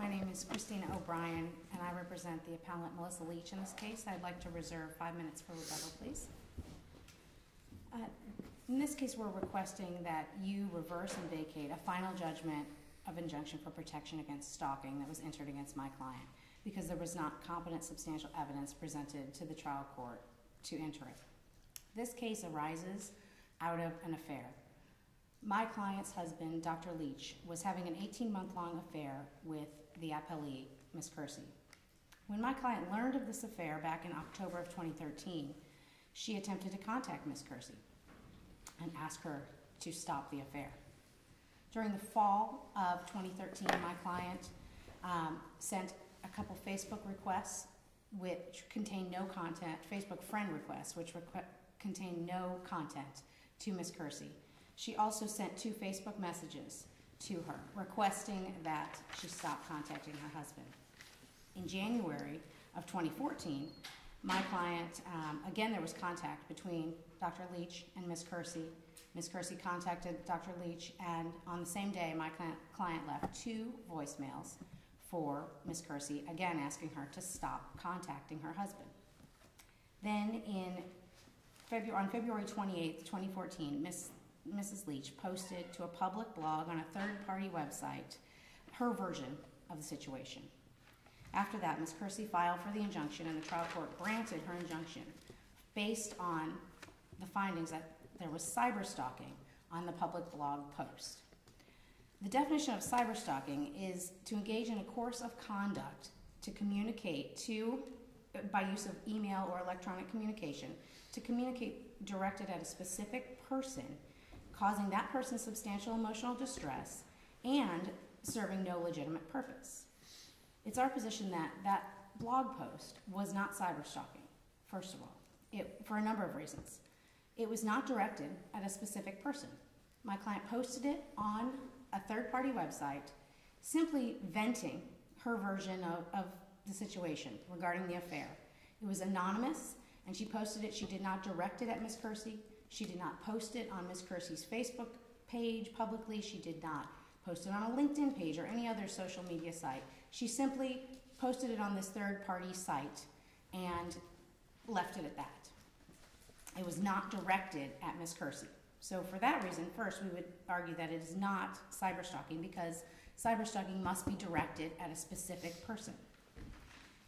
My name is Christina O'Brien, and I represent the appellant Melissa Leech in this case. I'd like to reserve 5 minutes for rebuttal, please. In this case, we're requesting that you reverse and vacate a final judgment of injunction for protection against stalking that was entered against my client because there was not competent substantial evidence presented to the trial court to enter it. This case arises out of an affair. My client's husband, Dr. Leech, was having an 18-month-long affair with the appellee, Ms. Kiry. When my client learned of this affair back in October of 2013, she attempted to contact Ms. Kiry and ask her to stop the affair. During the fall of 2013, my client sent a couple Facebook requests which contained no content, Facebook friend requests which contained no content to Ms. Kiry. She also sent 2 Facebook messages to her requesting that she stop contacting her husband. In January of 2014, my client, again there was contact between Dr. Leech and Ms. Kiry. Ms. Kiry contacted Dr. Leech, and on the same day my client left 2 voicemails for Ms. Kiry, again asking her to stop contacting her husband. Then on February 28, 2014, Mrs. Leech posted to a public blog on a third-party website her version of the situation. After that, Ms. Kiry filed for the injunction, and the trial court granted her injunction based on the findings that there was cyberstalking on the public blog post. The definition of cyberstalking is to engage in a course of conduct to communicate by use of email or electronic communication, to communicate directed at a specific person, causing that person substantial emotional distress and serving no legitimate purpose. It's our position that that blog post was not cyberstalking, first of all, for a number of reasons. It was not directed at a specific person. My client posted it on a third-party website, simply venting her version of the situation regarding the affair. It was anonymous, and she posted it. She did not direct it at Ms. Kiry. She did not post it on Ms. Kiry's Facebook page publicly. She did not post it on a LinkedIn page or any other social media site. She simply posted it on this third-party site and left it at that. It was not directed at Ms. Kiry. So for that reason, first, we would argue that it is not cyberstalking because cyberstalking must be directed at a specific person.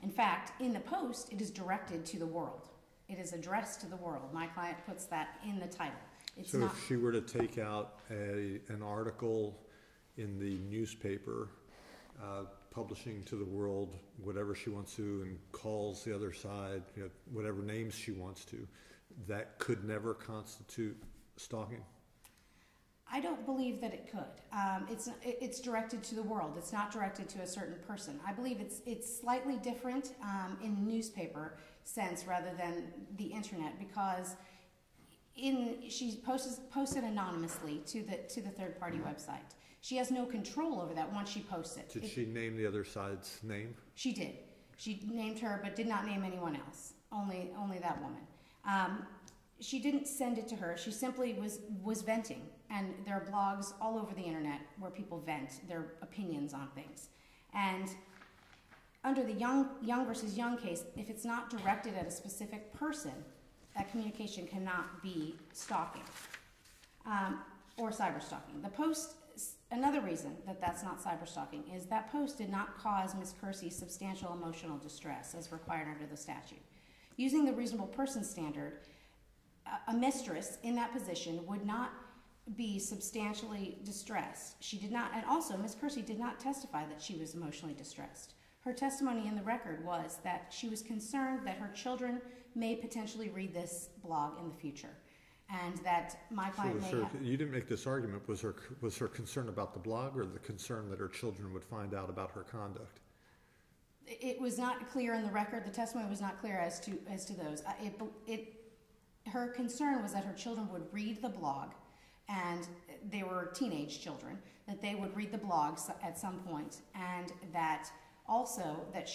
In fact, in the post, it is directed to the world. It is addressed to the world. My client puts that in the title. So if she were to take out an article in the newspaper, publishing to the world whatever she wants to and calls the other side, whatever names she wants to, that could never constitute stalking? I don't believe that it could. It's directed to the world. It's not directed to a certain person. I believe it's slightly different in the newspaper sense rather than the internet because she posted anonymously to the third-party website. She has no control over that once she posts it. Did she name the other side's name? She did. She named her but did not name anyone else, only that woman. She didn't send it to her. She simply was venting, and there are blogs all over the internet where people vent their opinions on things. And under the young versus young case, if it's not directed at a specific person, that communication cannot be stalking or cyberstalking. The post, another reason that that's not cyberstalking is that post did not cause Ms. Kiry substantial emotional distress as required under the statute. Using the reasonable person standard, a mistress in that position would not be substantially distressed. She did not, and also Ms. Kiry did not testify that she was emotionally distressed. Her testimony in the record was that she was concerned that her children may potentially read this blog in the future, and that my client may have... You didn't make this argument. Was her concern about the blog or the concern that her children would find out about her conduct? It was not clear in the record. The testimony was not clear as to those. Her concern was that her children would read the blog, and they were teenage children, that they would read the blogs at some point, and that also that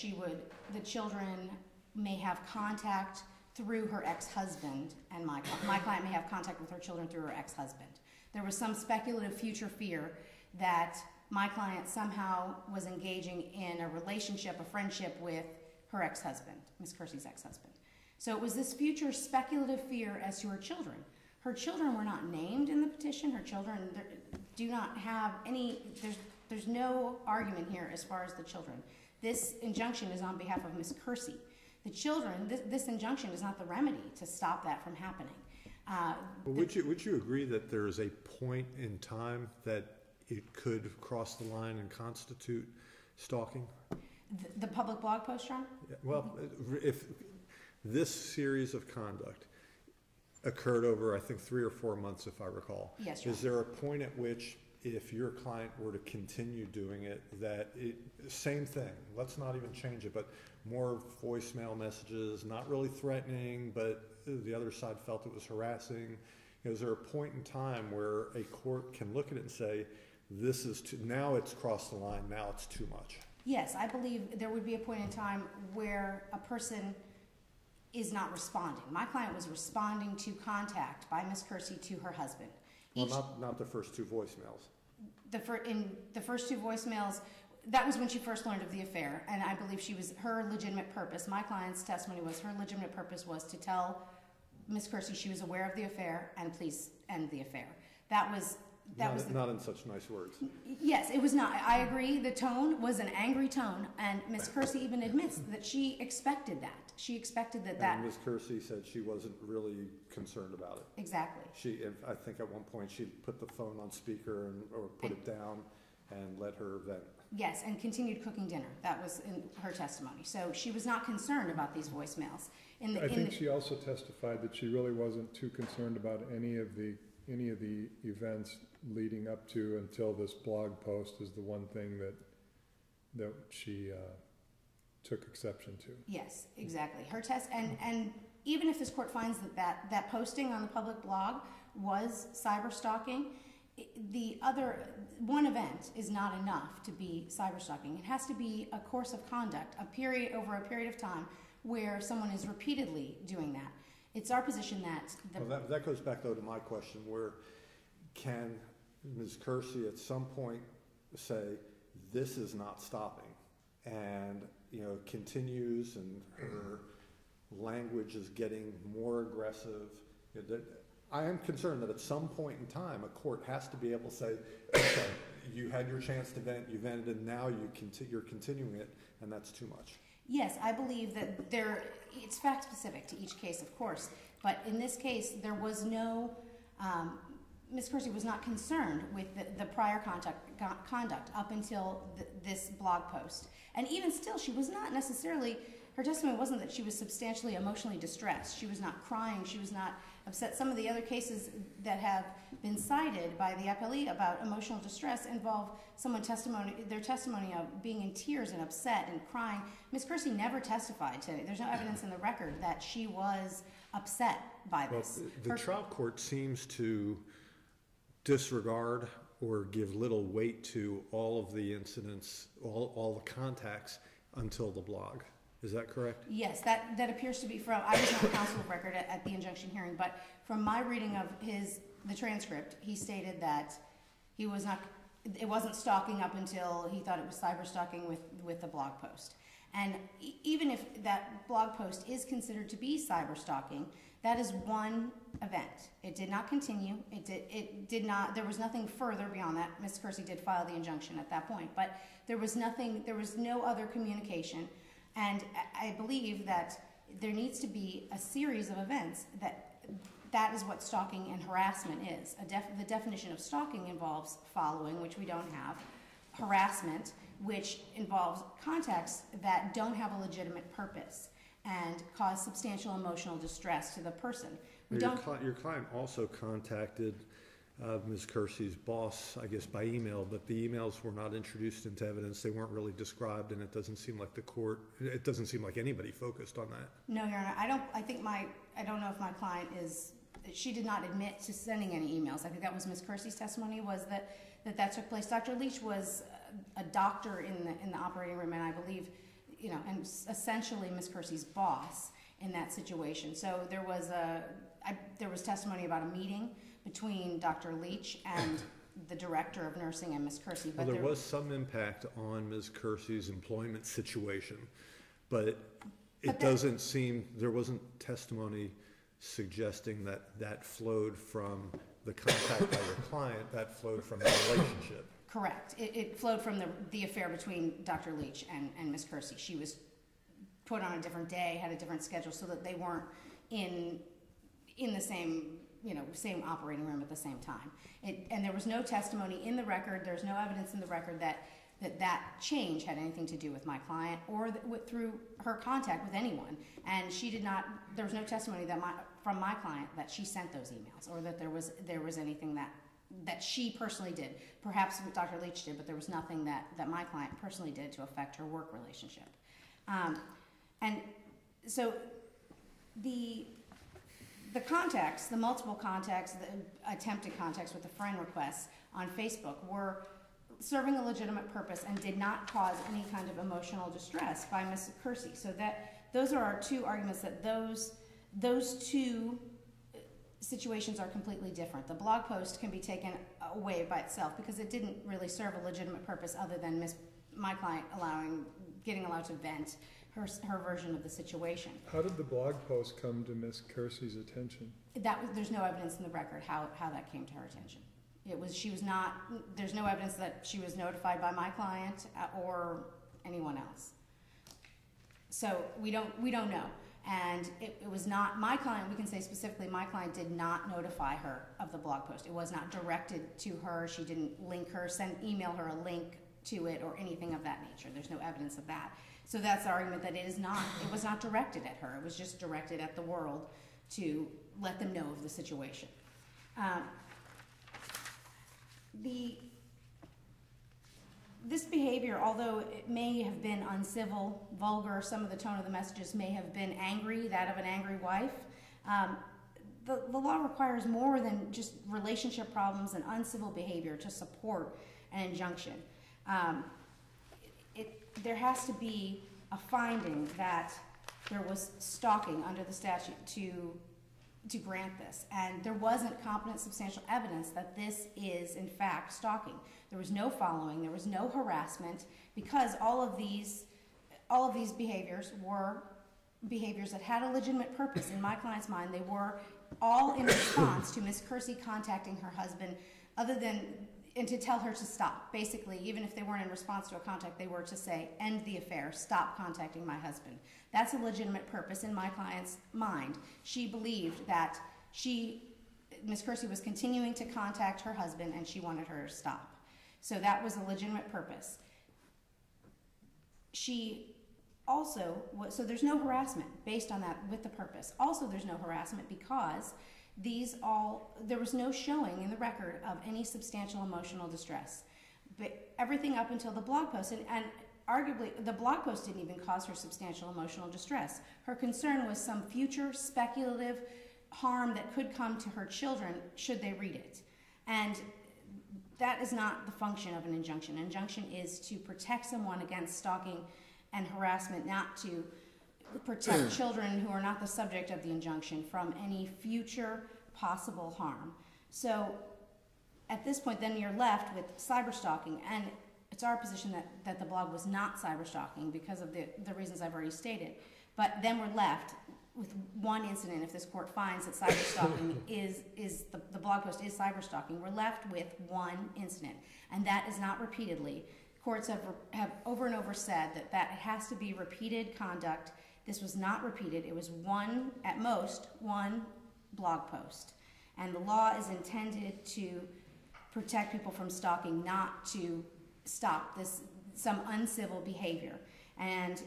the children may have contact through her ex-husband, and my client may have contact with her children through her ex-husband. There was some speculative future fear that my client somehow was engaging in a relationship, a friendship with her ex-husband, Ms. Kersey's ex-husband. So it was this future speculative fear as to her children. Her children were not named in the petition. Her children do not have any, there's no argument here as far as the children. This injunction is on behalf of Ms. Kersey. The children, this injunction is not the remedy to stop that from happening. Would you agree that there is a point in time that it could cross the line and constitute stalking? The public blog post, John? Well, if this series of conduct occurred over, I think, 3 or 4 months, if I recall. Yes, John. Is there a point at which, if your client were to continue doing it, that same thing, let's not even change it, but more voicemail messages, not really threatening, but the other side felt it was harassing. Is there a point in time where a court can look at it and say, this is now it's crossed the line, now it's too much? Yes, I believe there would be a point in time where a person is not responding. My client was responding to contact by Ms. Kersey to her husband. Well, not the first 2 voicemails. In the first 2 voicemails, that was when she first learned of the affair, and I believe her legitimate purpose, my client's testimony was her legitimate purpose was to tell Ms. Kersey she was aware of the affair and please end the affair. Not in such nice words. Yes, it was not. I agree. The tone was an angry tone, and Ms. Kersey even admits that she expected that. She expected that. And Ms. Kersey said she wasn't really concerned about it. Exactly. I think at one point she put the phone on speaker or put it down and let her vent. Yes, and continued cooking dinner. That was in her testimony. So she was not concerned about these voicemails. I think she also testified that she really wasn't too concerned about any of the events leading up to until this blog post is the one thing that she took exception to. Yes, exactly. Her test, and even if this court finds that posting on the public blog was cyberstalking, the other one event is not enough to be cyberstalking. It has to be a course of conduct, over a period of time where someone is repeatedly doing that. It's our position that that goes back though to my question, where can Ms. Kersey at some point say this is not stopping, and continues, and her language is getting more aggressive. I am concerned that at some point in time a court has to be able to say, okay, you had your chance to vent, you vented, and now you're continuing it, and that's too much. Yes, I believe that it's fact specific to each case, of course, but in this case there was no, Ms. Kersey was not concerned with the prior conduct up until this blog post. And even still, she was not necessarily, her testimony wasn't that she was substantially emotionally distressed. She was not crying, she was not upset. Some of the other cases that have been cited by the appellee about emotional distress involve their testimony of being in tears and upset and crying. Ms. Kersey never testified to it. There's no evidence in the record that she was upset by this. The trial court seems to disregard or give little weight to all of the incidents, all the contacts until the blog. Is that correct? Yes, that appears to be from, I was not counsel of record at the injunction hearing, but from my reading of the transcript, he stated that it wasn't stalking up until he thought it was cyberstalking with the blog post. And even if that blog post is considered to be cyberstalking, that is one event. It did not continue. It did not, there was nothing further beyond that. Ms. Kersey did file the injunction at that point, but there was no other communication. And I believe that there needs to be a series of events that is what stalking and harassment is. The definition of stalking involves following, which we don't have, harassment, which involves contacts that don't have a legitimate purpose and cause substantial emotional distress to the person. Your client also contacted Ms. Kersey's boss, I guess, by email, but the emails were not introduced into evidence. They weren't really described, and it doesn't seem like it doesn't seem like anybody focused on that. No, Your Honor, I don't know if my client she did not admit to sending any emails. I think that was Ms. Kersey's testimony, was that took place. Dr. Leech was a doctor in the operating room, and I believe, and essentially Ms. Kersey's boss in that situation. So there was testimony about a meeting between Dr. Leech and the director of nursing and Ms. Kersey. Well, there was some impact on Ms. Kersey's employment situation, but it doesn't seem, there wasn't testimony suggesting that that flowed from the contact by your client, that flowed from the relationship. Correct. It flowed from the affair between Dr. Leech and Ms. Kersey. She was put on a different day, had a different schedule, so that they weren't in the same, same operating room at the same time. And there was no testimony in the record, there's no evidence in the record that change had anything to do with my client or through her contact with anyone. And she did not, there was no testimony from my client that she sent those emails or that there was anything that she personally did. Perhaps Dr. Leech did, but there was nothing that my client personally did to affect her work relationship. And so the contacts, the multiple contacts, the attempted contacts with the friend requests on Facebook were serving a legitimate purpose and did not cause any kind of emotional distress by Ms. Kersey. So those are our two arguments, that those two situations are completely different. The blog post can be taken away by itself because it didn't really serve a legitimate purpose other than my client getting allowed to vent her version of the situation. How did the blog post come to Ms. Kersey's attention? There's no evidence in the record how that came to her attention. There's no evidence that she was notified by my client or anyone else. So we don't know. And it was not my client. We can say specifically my client did not notify her of the blog post. It was not directed to her. She didn't link her, email her a link to it or anything of that nature. There's no evidence of that. So that's the argument that it was not directed at her. It was just directed at the world to let them know of the situation. This behavior, although it may have been uncivil, vulgar, some of the tone of the messages may have been angry, that of an angry wife, the law requires more than just relationship problems and uncivil behavior to support an injunction. There has to be a finding that there was stalking under the statute to grant this, and there wasn't competent substantial evidence that this is in fact stalking. There was no following, there was no harassment, because all of these behaviors were behaviors that had a legitimate purpose. In my client's mind, they were all in response to Ms. Kersey contacting her husband, and to tell her to stop. Basically, even if they weren't in response to a contact, they were to say, end the affair, stop contacting my husband. That's a legitimate purpose in my client's mind. She believed that Ms. Kersey was continuing to contact her husband and she wanted her to stop. So that was a legitimate purpose. So there's no harassment based on that with the purpose. Also, there's no harassment because there was no showing in the record of any substantial emotional distress. But everything up until the blog post, and arguably the blog post didn't even cause her substantial emotional distress. Her concern was some future speculative harm that could come to her children should they read it. And that is not the function of an injunction. An injunction is to protect someone against stalking and harassment, not to protect children who are not the subject of the injunction from any future possible harm. So at this point, then you're left with cyberstalking, and it's our position that the blog was not cyberstalking because of the reasons I've already stated. But then we're left with one incident. If this court finds that cyberstalking the blog post is cyberstalking, we're left with one incident, and that is not repeatedly. Courts have over and over said that it has to be repeated conduct. This was not repeated. It was at most one blog post. And the law is intended to protect people from stalking, not to stop some uncivil behavior. And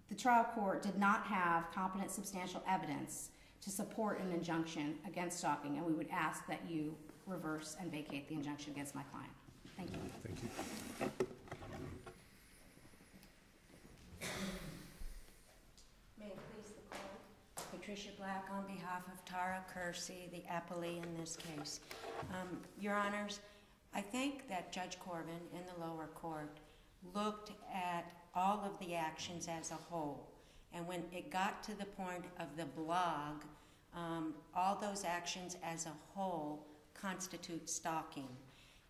the trial court did not have competent substantial evidence to support an injunction against stalking, and we would ask that you reverse and vacate the injunction against my client. Thank you. Thank you. May it please the court. Patricia Black on behalf of Tara Kersey, the appellee in this case. Your Honors, I think that Judge Corbin in the lower court looked at all of the actions as a whole. And when it got to the point of the blog, all those actions as a whole constitute stalking.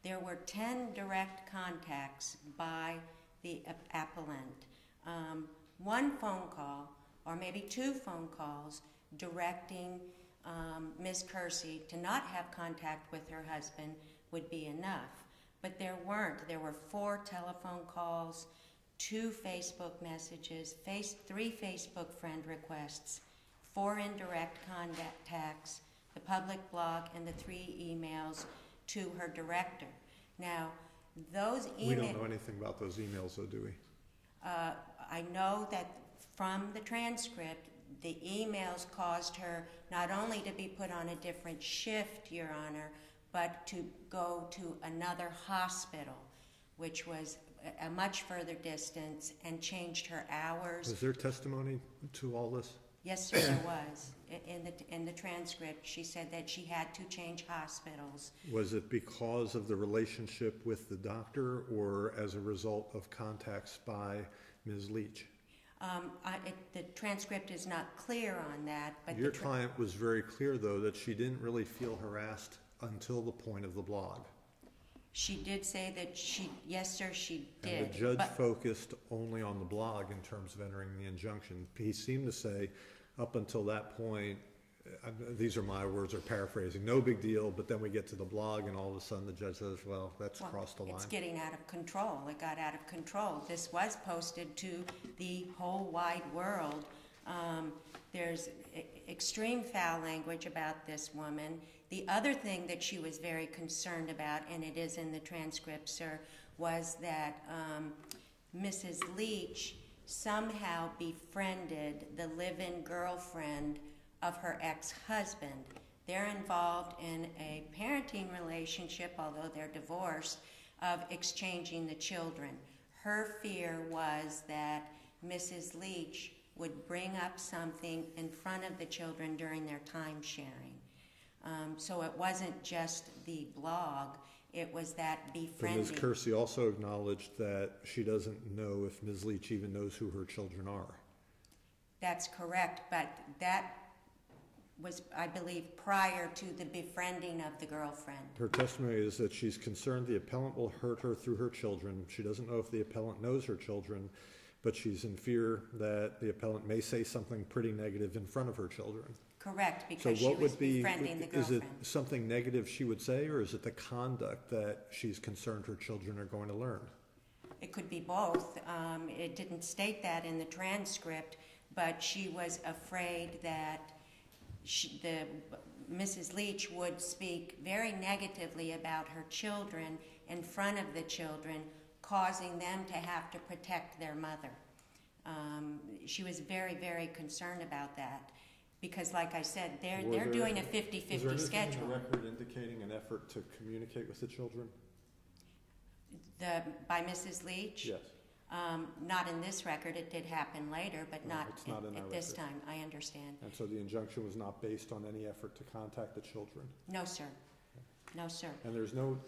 There were 10 direct contacts by the appellant. One phone call, or maybe 2 phone calls, directing Ms. Kersey to not have contact with her husband would be enough. But there weren't. There were 4 telephone calls, 2 Facebook messages, 3 Facebook friend requests, 4 indirect contacts, the public blog, and the 3 emails to her director. Now, those emails... We don't know anything about those emails, though, do we? I know that from the transcript, the emails caused her not only to be put on a different shift, Your Honor, but to go to another hospital, which was a much further distance, and changed her hours. Was there testimony to all this? Yes, sir, there was. In the transcript, she said that she had to change hospitals. Was it because of the relationship with the doctor or as a result of contacts by Ms. Leech? The transcript is not clear on that. But your client was very clear, though, that she didn't really feel harassed until the point of the blog. She did say that yes, sir, she did. And the judge focused only on the blog in terms of entering the injunction. He seemed to say, up until that point, these are my words, or paraphrasing, no big deal, but then we get to the blog, and all of a sudden the judge says, well, that's crossed the line. It's getting out of control. It got out of control. This was posted to the whole wide world. There's extreme foul language about this woman. The other thing that she was very concerned about, and it is in the transcript, sir, was that Mrs. Leech somehow befriended the live-in girlfriend of her ex-husband. They're involved in a parenting relationship, although they're divorced, of exchanging the children. Her fear was that Mrs. Leech would bring up something in front of the children during their time sharing. So it wasn't just the blog, it was that befriending. But Ms. Kersey also acknowledged that she doesn't know if Ms. Leech even knows who her children are. That's correct, but that was, I believe, prior to the befriending of the girlfriend. Her testimony is that she's concerned the appellant will hurt her through her children. She doesn't know if the appellant knows her children, but she's in fear that the appellant may say something pretty negative in front of her children. Correct, because she was befriending the girlfriend. Is it something negative she would say, or is it the conduct that she's concerned her children are going to learn? It could be both. It didn't state that in the transcript, but she was afraid that Mrs. Leech would speak very negatively about her children in front of the children, causing them to have to protect their mother. She was very, very concerned about that. Because, like I said, they're doing a 50-50 schedule. Is there anything in the record indicating an effort to communicate with the children? By Mrs. Leech? Yes. Not in this record. It did happen later, but not at this time. I understand. And so the injunction was not based on any effort to contact the children? No, sir. No, sir. And there's no,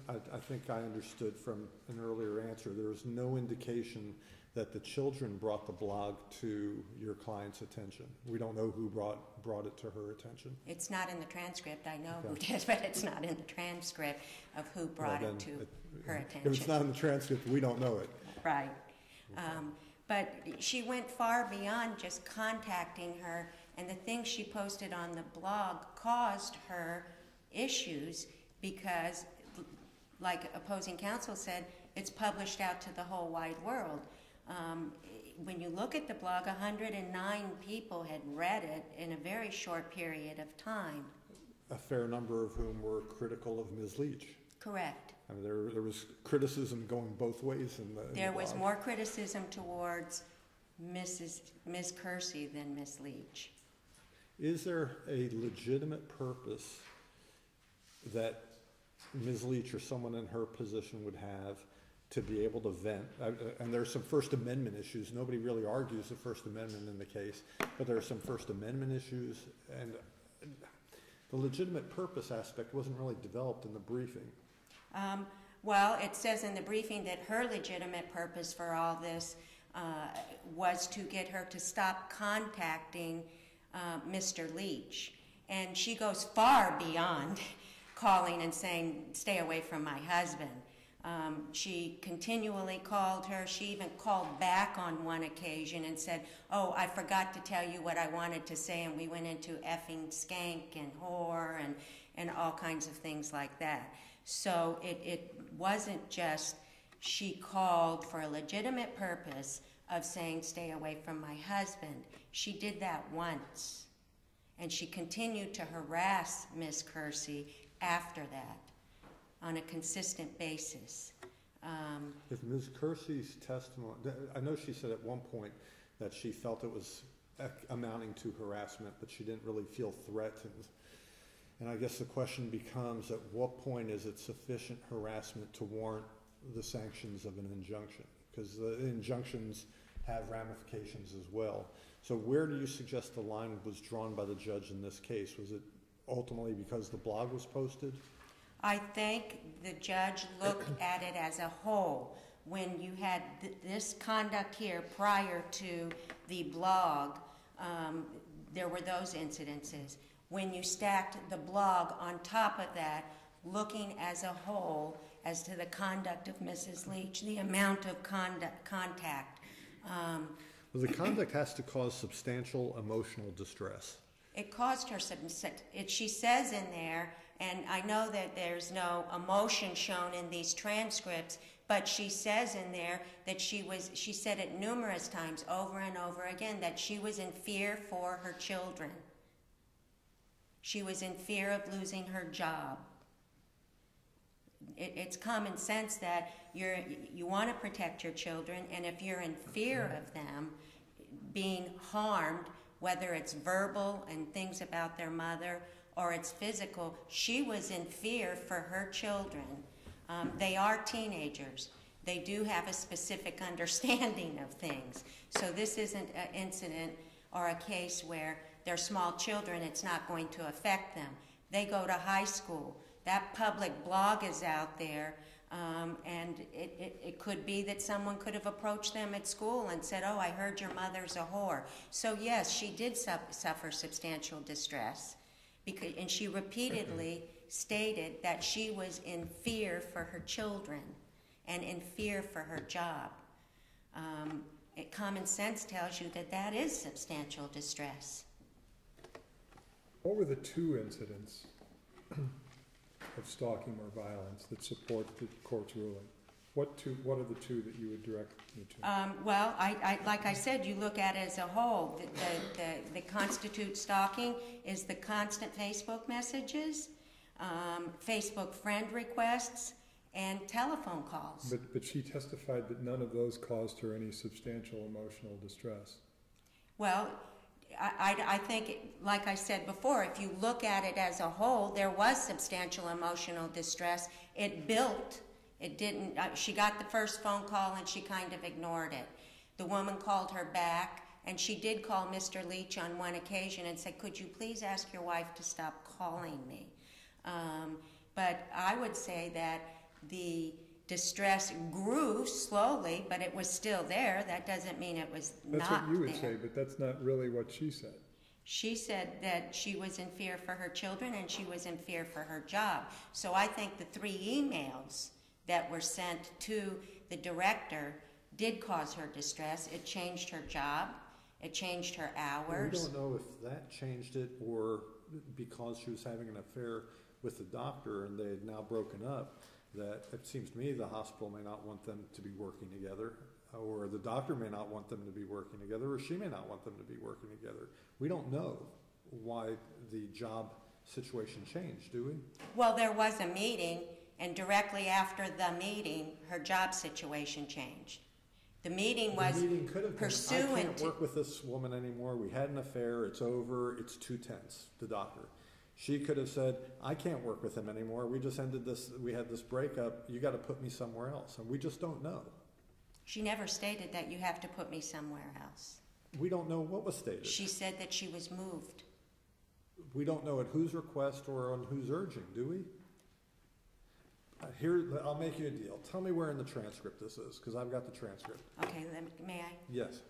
I think I understood from an earlier answer, there was no indication that the children brought the blog to your client's attention. We don't know who brought it to her attention. It's not in the transcript. I know who did, but it's not in the transcript of who brought it to her attention. If it's not in the transcript, we don't know it. Right. But she went far beyond just contacting her, and the things she posted on the blog caused her issues because, like opposing counsel said, it's published out to the whole wide world. When you look at the blog, 109 people had read it in a very short period of time. A fair number of whom were critical of Ms. Leech. Correct. I mean, there was criticism going both ways in the There was more criticism towards Ms. Kersey than Ms. Leech. Is there a legitimate purpose that Ms. Leech or someone in her position would have to be able to vent? And there's some First Amendment issues. Nobody really argues the First Amendment in the case, but there are some First Amendment issues, and the legitimate purpose aspect wasn't really developed in the briefing. Well, it says in the briefing that her legitimate purpose for all this was to get her to stop contacting Mr. Leech. And she goes far beyond calling and saying, stay away from my husband. She continually called her. She even called back on one occasion and said, oh, I forgot to tell you what I wanted to say, and we went into effing skank and whore and all kinds of things like that. So it wasn't just she called for a legitimate purpose of saying, stay away from my husband. She did that once, and she continued to harass Miss Kersey after that on a consistent basis. If Ms. Kersey's testimony, I know she said at one point that she felt it was amounting to harassment, but she didn't really feel threatened. And I guess the question becomes, at what point is it sufficient harassment to warrant the sanctions of an injunction? Because the injunctions have ramifications as well. So where do you suggest the line was drawn by the judge in this case? Was it ultimately because the blog was posted? I think the judge looked at it as a whole. When you had this conduct here prior to the blog, there were those incidences. When you stacked the blog on top of that, looking as a whole as to the conduct of Mrs. Leech, the amount of contact. Well, the conduct has to cause substantial emotional distress. It caused her she says in there, and I know that there's no emotion shown in these transcripts, but she says in there that she said it numerous times over and over again, that she was in fear for her children. She was in fear of losing her job. It's common sense that you want to protect your children, and if you're in fear of them being harmed, whether it's verbal and things about their mother or it's physical, she was in fear for her children. They are teenagers. They do have a specific understanding of things. So this isn't an incident or a case where they're small children, it's not going to affect them. They go to high school. That public blog is out there, and it could be that someone could have approached them at school and said, oh, I heard your mother's a whore. So yes, she did suffer substantial distress, and she repeatedly stated that she was in fear for her children and in fear for her job. Common sense tells you that that is substantial distress. What were the two incidents of stalking or violence that support the court's ruling? What are the two that you would direct me to? Well, I like I said, you look at it as a whole. The constitute stalking is the constant Facebook messages, Facebook friend requests, and telephone calls. But she testified that none of those caused her any substantial emotional distress. Well, I think, like I said before, if you look at it as a whole, there was substantial emotional distress. It built. It didn't. She got the first phone call and she kind of ignored it. The woman called her back, and she did call Mr. Leech on one occasion and said, could you please ask your wife to stop calling me? But I would say that the distress grew slowly, but it was still there. That doesn't mean it was not there. That's what you would say, but that's not really what she said. She said that she was in fear for her children and she was in fear for her job. So I think the 3 emails that were sent to the director did cause her distress. It changed her job. It changed her hours. We don't know if that changed it or because she was having an affair with the doctor and they had now broken up. That it seems to me the hospital may not want them to be working together, or the doctor may not want them to be working together, or she may not want them to be working together. We don't know why the job situation changed, do we? Well, there was a meeting, and directly after the meeting, her job situation changed. The meeting was pursuant to... I can't work with this woman anymore. We had an affair. It's over. It's 2 tenths, the doctor. She could have said, I can't work with him anymore. We just ended this, we had this breakup. You got to put me somewhere else. And we just don't know. She never stated that you have to put me somewhere else. We don't know what was stated. She said that she was moved. We don't know at whose request or on whose urging, do we? Here, I'll make you a deal. Tell me where in the transcript this is, because I've got the transcript. Okay, may I? Yes.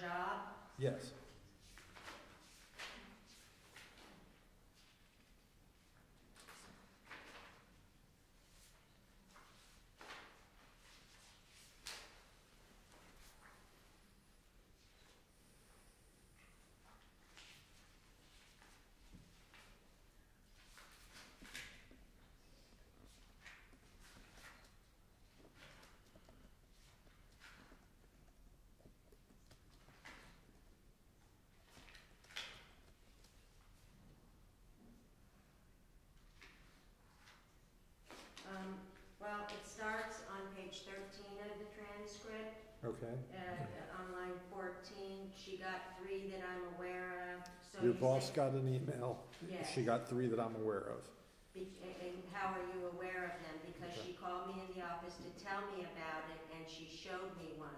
job? Yes. Well, it starts on page 13 of the transcript. Okay. On line 14, she got 3 that I'm aware of. So Your you boss said- got an email. Yes. She got 3 that I'm aware of. And how are you aware of them? Because Okay. she called me in the office to tell me about it, and she showed me one.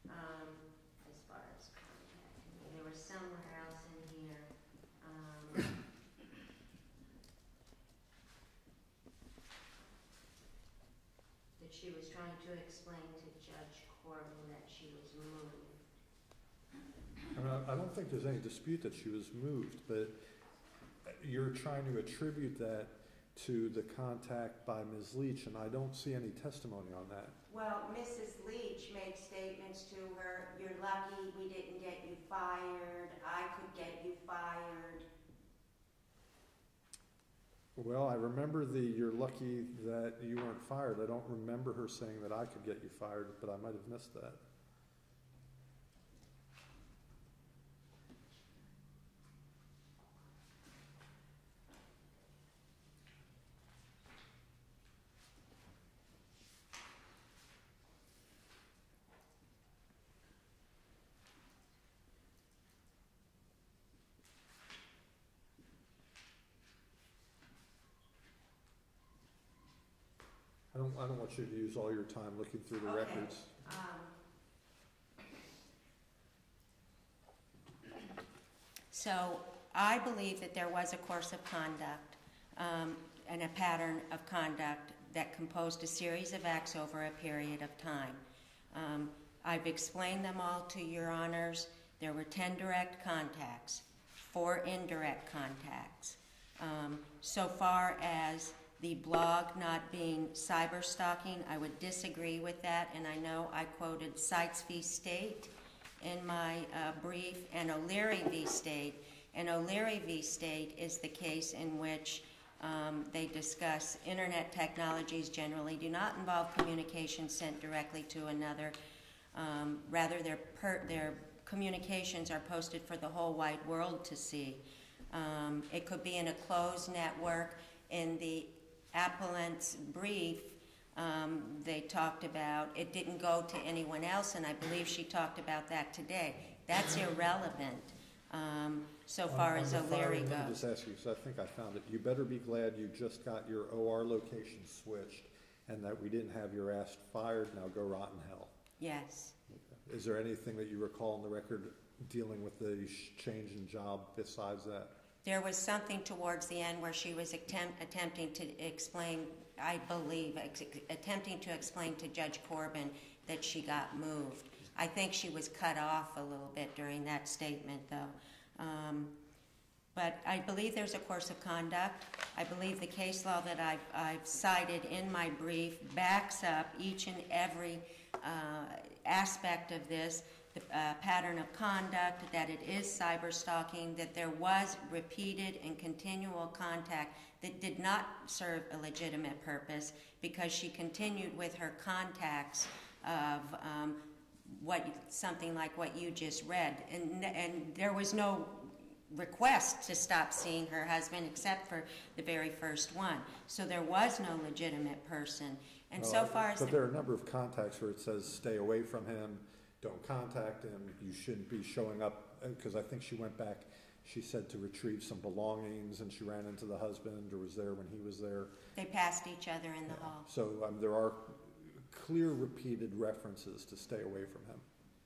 As far as contacting me, there was somewhere else in here. That she was trying to explain to Judge Corbin that she was moved. I mean, I don't think there's any dispute that she was moved, but you're trying to attribute that to the contact by Ms. Leech, and I don't see any testimony on that. Well, Mrs. Leech made statements to her, "You're lucky we didn't get you fired. I could get you fired." Well, I remember you're lucky that you weren't fired. I don't remember her saying that I could get you fired, but I might have missed that. I don't want you to use all your time looking through the Okay. records. So I believe that there was a course of conduct and a pattern of conduct that composed a series of acts over a period of time. I've explained them all to your honors. There were 10 direct contacts, 4 indirect contacts. So far as the blog not being cyberstalking, I would disagree with that, and I know I quoted Sites v. State in my brief, and O'Leary v. State. And O'Leary v. State is the case in which they discuss internet technologies generally do not involve communication sent directly to another. Rather, their communications are posted for the whole wide world to see. It could be in a closed network. In the Appellant's brief, they talked about it didn't go to anyone else, and I believe she talked about that today. That's irrelevant so far as O'Leary goes. Let me just ask you, because I think I found it. You better be glad you just got your OR location switched and that we didn't have your ass fired. Now go rot in hell. Yes. Okay. Is there anything that you recall in the record dealing with the change in job besides that? There was something towards the end where she was attempting to explain, I believe, attempting to explain to Judge Corbin that she got moved. I think she was cut off a little bit during that statement, though. But I believe there's a course of conduct. I believe the case law that I've cited in my brief backs up each and every aspect of this, the pattern of conduct, that it is cyberstalking, that there was repeated and continual contact that did not serve a legitimate purpose because she continued with her contacts of something like what you just read. And there was no request to stop seeing her husband except for the very first one. So there was no legitimate person. And so far as... But there are a number of contacts where it says stay away from him, don't contact him, you shouldn't be showing up, because I think she went back, she said to retrieve some belongings, and she ran into the husband or was there when he was there. They passed each other in the hall. So there are clear repeated references to stay away from him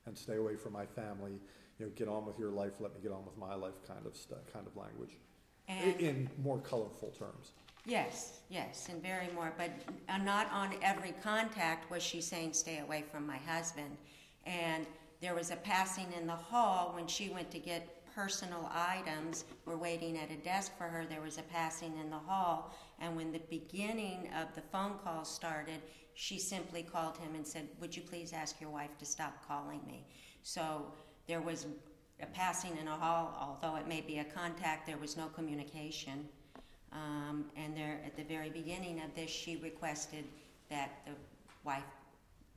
and stay away from my family, get on with your life, let me get on with my life kind of language, And in more colorful terms. yes, and very more, but not on every contact was she saying stay away from my husband. And there was a passing in the hall when she went to get personal items. We're waiting at a desk for her. There was a passing in the hall, and when the beginning of the phone call started, she simply called him and said, "Would you please ask your wife to stop calling me?" So there was a passing in a hall, although it may be a contact, there was no communication. And there, at the very beginning of this, she requested that the wife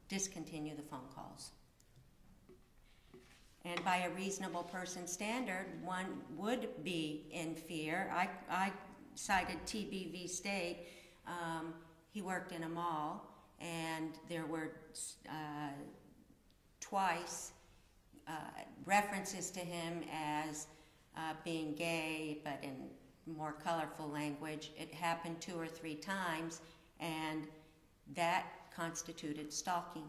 discontinue the phone calls. And by a reasonable person standard, one would be in fear. I cited TBV State. He worked in a mall, and there were twice references to him as being gay, but in more colorful language. It happened 2 or 3 times, and that constituted stalking.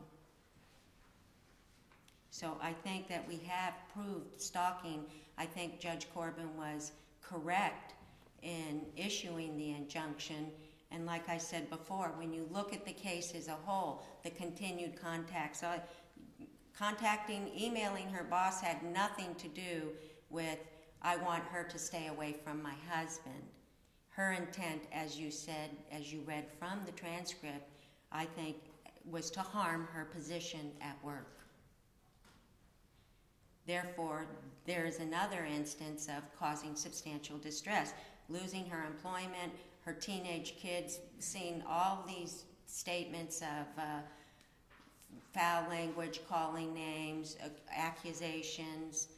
So I think that we have proved stalking. I think Judge Corbin was correct in issuing the injunction. And like I said before, when you look at the case as a whole, the continued contacts, contacting, emailing her boss had nothing to do with, I want her to stay away from my husband. Her intent, as you said, as you read from the transcript, I think was to harm her position at work. Therefore, there is another instance of causing substantial distress, losing her employment, her teenage kids seeing all these statements of foul language, calling names, accusations.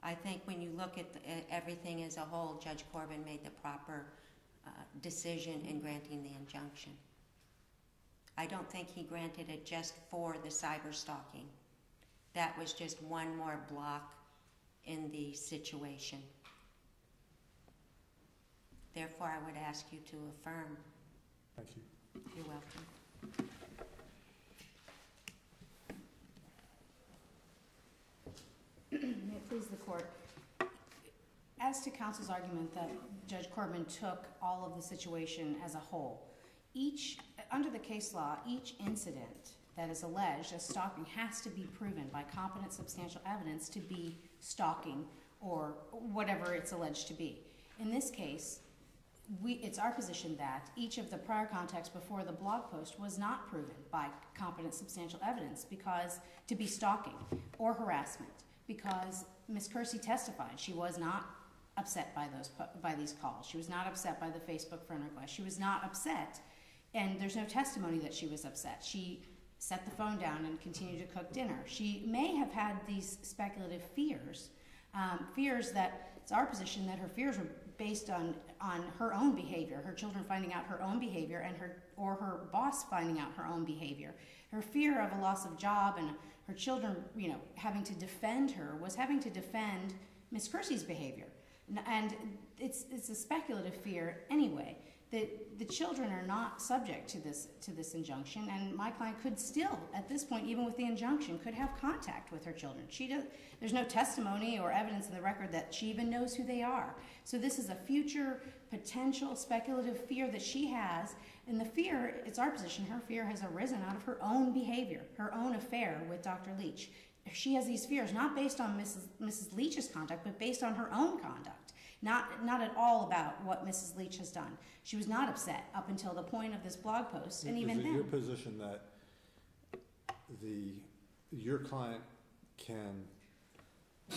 I think when you look at everything as a whole, Judge Corbin made the proper decision in granting the injunction. I don't think he granted it just for the cyberstalking. That was just one more block in the situation. Therefore, I would ask you to affirm. Thank you. You're welcome. May it please the court. As to counsel's argument that Judge Corbin took all of the situation as a whole, under the case law, each incident that is alleged as stalking has to be proven by competent substantial evidence to be stalking or whatever it's alleged to be. In this case, it's our position that each of the prior contacts before the blog post was not proven by competent substantial evidence because to be stalking or harassment, because Ms. Kersey testified she was not upset by these calls. She was not upset by the Facebook friend request. She was not upset, and there's no testimony that she was upset. She set the phone down and continued to cook dinner. She may have had these speculative fears, fears that it's our position that her fears were based on her own behavior, her children finding out her own behavior, and her boss finding out her own behavior. Her fear of a loss of job and her children, having to defend her was having to defend Ms. Kersey's behavior, and it's a speculative fear anyway. The children are not subject to this injunction, and my client could still, at this point, even with the injunction, could have contact with her children. There's no testimony or evidence in the record that she even knows who they are. So this is a future potential speculative fear that she has, and the fear, it's our position, her fear has arisen out of her own behavior, her own affair with Dr. Leech. She has these fears not based on Mrs. Leech's conduct, but based on her own conduct. Not at all about what Mrs. Leech has done. She was not upset up until the point of this blog post, and even then. Is it your position that your client can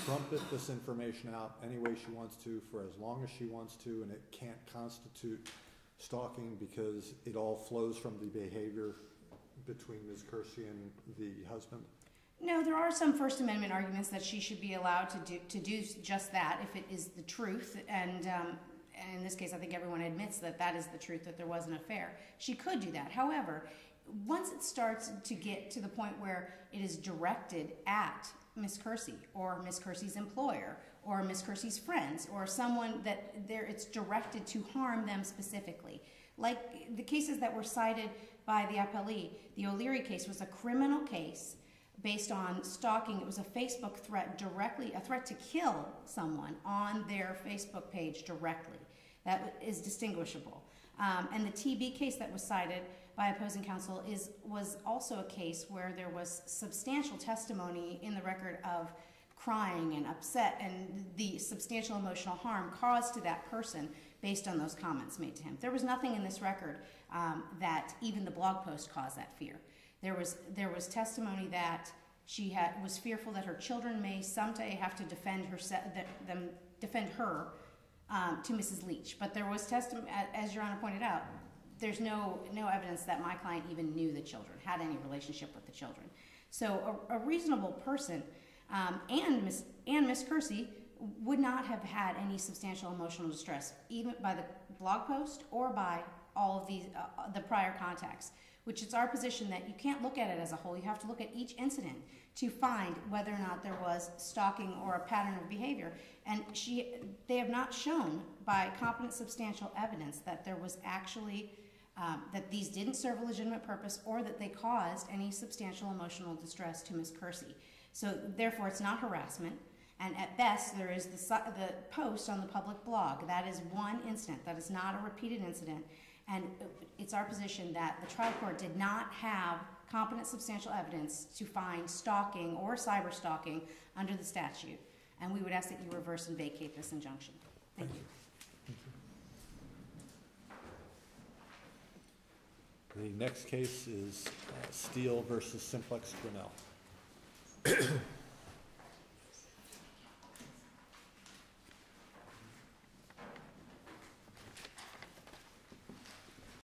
trumpet this information out any way she wants to for as long as she wants to, and it can't constitute stalking because it all flows from the behavior between Ms. Kersey and the husband? No, there are some First Amendment arguments that she should be allowed to do just that if it is the truth, and in this case I think everyone admits that is the truth, that there was an affair. She could do that. However, once it starts to get to the point where it is directed at Ms. Kersey or Ms. Kersey's employer or Ms. Kersey's friends or someone that it's directed to harm them specifically, like the cases that were cited by the Appellee, the O'Leary case was a criminal case based on stalking. It was a Facebook threat directly, a threat to kill someone on their Facebook page directly. That is distinguishable. And the TB case that was cited, by opposing counsel was also a case where there was substantial testimony in the record of crying and upset and the substantial emotional harm caused to that person based on those comments made to him. There was nothing in this record that even the blog post caused that fear. There was testimony that she was fearful that her children may someday have to defend her to Mrs. Leech. But there was testimony, as Your Honor pointed out, there's no evidence that my client even knew the children, had any relationship with the children. So a reasonable person and Miss Kersey would not have had any substantial emotional distress, even by the blog post or by all of these the prior contacts. Which it's our position that you can't look at it as a whole. You have to look at each incident to find whether or not there was stalking or a pattern of behavior. And they have not shown by competent substantial evidence that there was actually that these didn't serve a legitimate purpose or that they caused any substantial emotional distress to Ms. Kersey. So therefore, it's not harassment. And at best, there is the post on the public blog. That is one incident. That is not a repeated incident. And it's our position that the trial court did not have competent substantial evidence to find stalking or cyberstalking under the statute. And we would ask that you reverse and vacate this injunction. Thank you. The next case is Steele versus Simplex Grinnell.